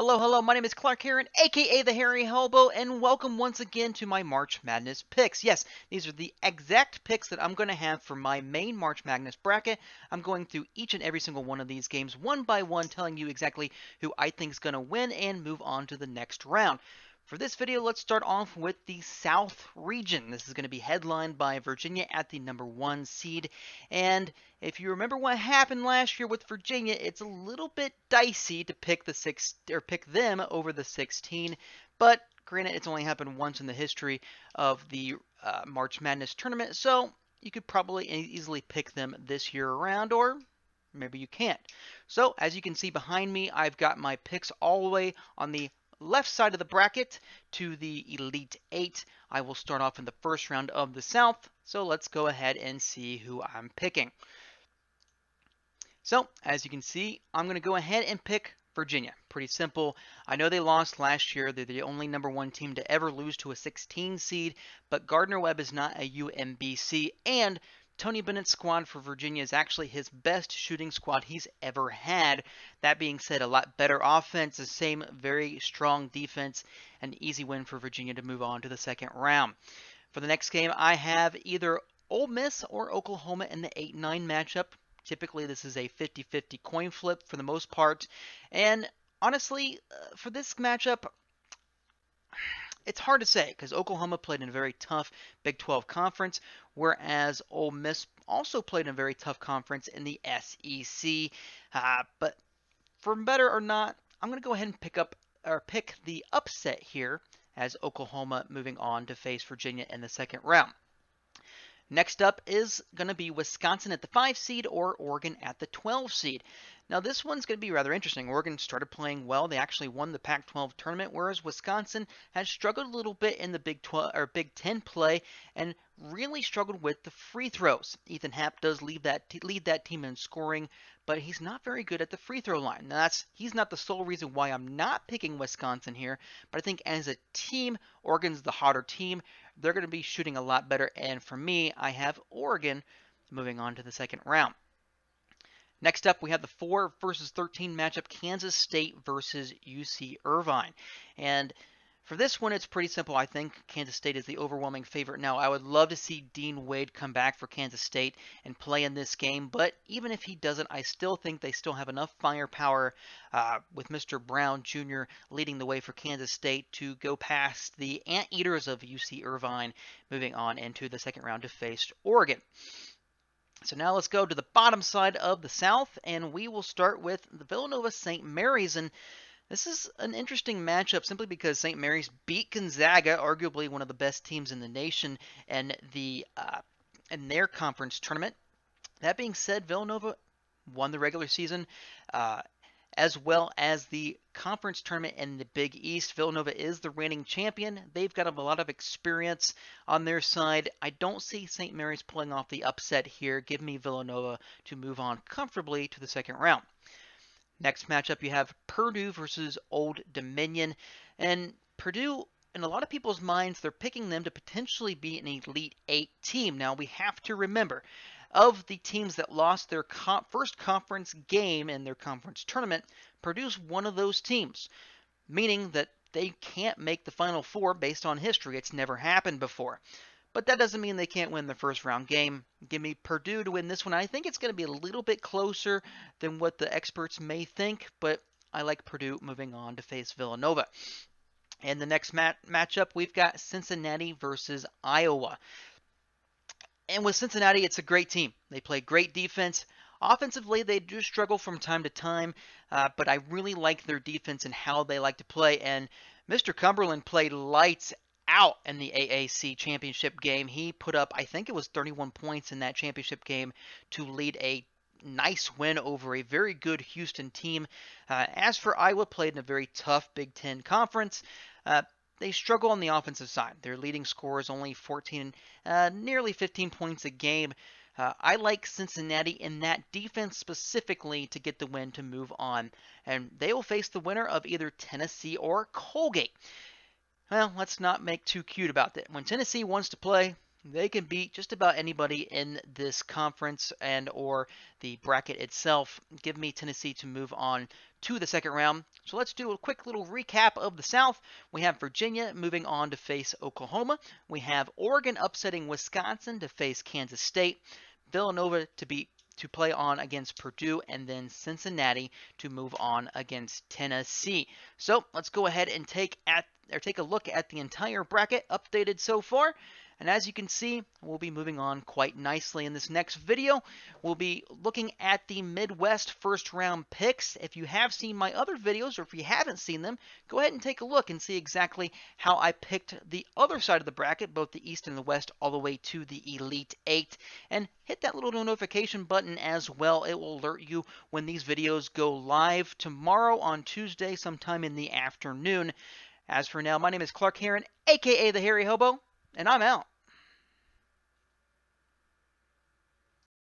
Hello, hello, my name is Clark Heron, aka the Hairy Hobo, and welcome once again to my March Madness picks. Yes, these are the exact picks that I'm going to have for my main March Madness bracket. I'm going through each and every single one of these games one by one, telling you exactly who I think is going to win and move on to the next round. For this video, let's start off with the South region. This is going to be headlined by Virginia at the #1 seed. And if you remember what happened last year with Virginia, it's a little bit dicey to pick pick them over the 16. But granted, it's only happened once in the history of the March Madness tournament, so you could probably easily pick them this year around, or maybe you can't. So as you can see behind me, I've got my picks all the way on the left side of the bracket to the Elite Eight. I will start off in the first round of the South, so let's go ahead and see who I'm picking. So, as you can see, I'm going to go ahead and pick Virginia. Pretty simple. I know they lost last year. They're the only #1 team to ever lose to a 16 seed, but Gardner Webb is not a UMBC, and Tony Bennett's squad for Virginia is actually his best shooting squad he's ever had. That being said, a lot better offense, the same very strong defense, an easy win for Virginia to move on to the second round. For the next game, I have either Ole Miss or Oklahoma in the 8-9 matchup. Typically, this is a 50-50 coin flip for the most part. And honestly, for this matchup, it's hard to say because Oklahoma played in a very tough Big 12 conference, whereas Ole Miss also played in a very tough conference in the SEC. But for better or not, I'm going to go ahead and pick the upset here as Oklahoma moving on to face Virginia in the second round. Next up is going to be Wisconsin at the 5 seed or Oregon at the 12 seed. Now this one's going to be rather interesting. Oregon started playing well. They actually won the Pac-12 tournament, whereas Wisconsin has struggled a little bit in the Big 12 or Big 10 play and really struggled with the free throws. Ethan Happ does lead that team in scoring, but he's not very good at the free throw line. Now he's not the sole reason why I'm not picking Wisconsin here, but I think as a team, Oregon's the hotter team. They're going to be shooting a lot better, and for me, I have Oregon moving on to the second round. Next up, we have the 4 versus 13 matchup, Kansas State versus UC Irvine. And for this one, it's pretty simple. I think Kansas State is the overwhelming favorite. Now, I would love to see Dean Wade come back for Kansas State and play in this game, but even if he doesn't, I still think they still have enough firepower with Mr. Brown Jr. leading the way for Kansas State to go past the Anteaters of UC Irvine, moving on into the second round to face Oregon. So now let's go to the bottom side of the South, and we will start with the Villanova St. Mary's. And this is an interesting matchup simply because St. Mary's beat Gonzaga, arguably one of the best teams in the nation, in their conference tournament. That being said, Villanova won the regular season as well as the conference tournament in the Big East. Villanova is the reigning champion. They've got a lot of experience on their side. I don't see St. Mary's pulling off the upset here. Give me Villanova to move on comfortably to the second round. Next matchup, you have Purdue versus Old Dominion. And Purdue, in a lot of people's minds, they're picking them to potentially be an Elite Eight team. Now, we have to remember, of the teams that lost their first conference game in their conference tournament, Purdue's one of those teams, meaning that they can't make the Final Four based on history. It's never happened before. But that doesn't mean they can't win the first round game. Give me Purdue to win this one. I think it's going to be a little bit closer than what the experts may think, but I like Purdue moving on to face Villanova. And the next matchup, we've got Cincinnati versus Iowa. And with Cincinnati, it's a great team. They play great defense. Offensively, they do struggle from time to time, but I really like their defense and how they like to play. And Mr. Cumberland played lights out in the AAC championship game. He put up, I think it was 31 points in that championship game to lead a nice win over a very good Houston team. As for Iowa, played in a very tough Big Ten conference. They struggle on the offensive side. Their leading scorer is only 14, nearly 15 points a game. I like Cincinnati in that defense specifically to get the win to move on. And they will face the winner of either Tennessee or Colgate. Well, let's not make too cute about that. When Tennessee wants to play, They can beat just about anybody in this conference and or the bracket itself. Give me Tennessee to move on to the second round. So let's do a quick little recap of the South. We have Virginia moving on to face Oklahoma. We have Oregon upsetting Wisconsin to face Kansas State. Villanova to play on against Purdue, and then Cincinnati to move on against Tennessee. So let's go ahead and take a look at the entire bracket updated so far. And as you can see, we'll be moving on quite nicely in this next video. We'll be looking at the Midwest first round picks. If you have seen my other videos, or if you haven't seen them, go ahead and take a look and see exactly how I picked the other side of the bracket, both the East and the West, all the way to the Elite Eight. And hit that little notification button as well. It will alert you when these videos go live tomorrow on Tuesday, sometime in the afternoon. As for now, my name is Clark Heron, aka the Hairy Hobo, and I'm out.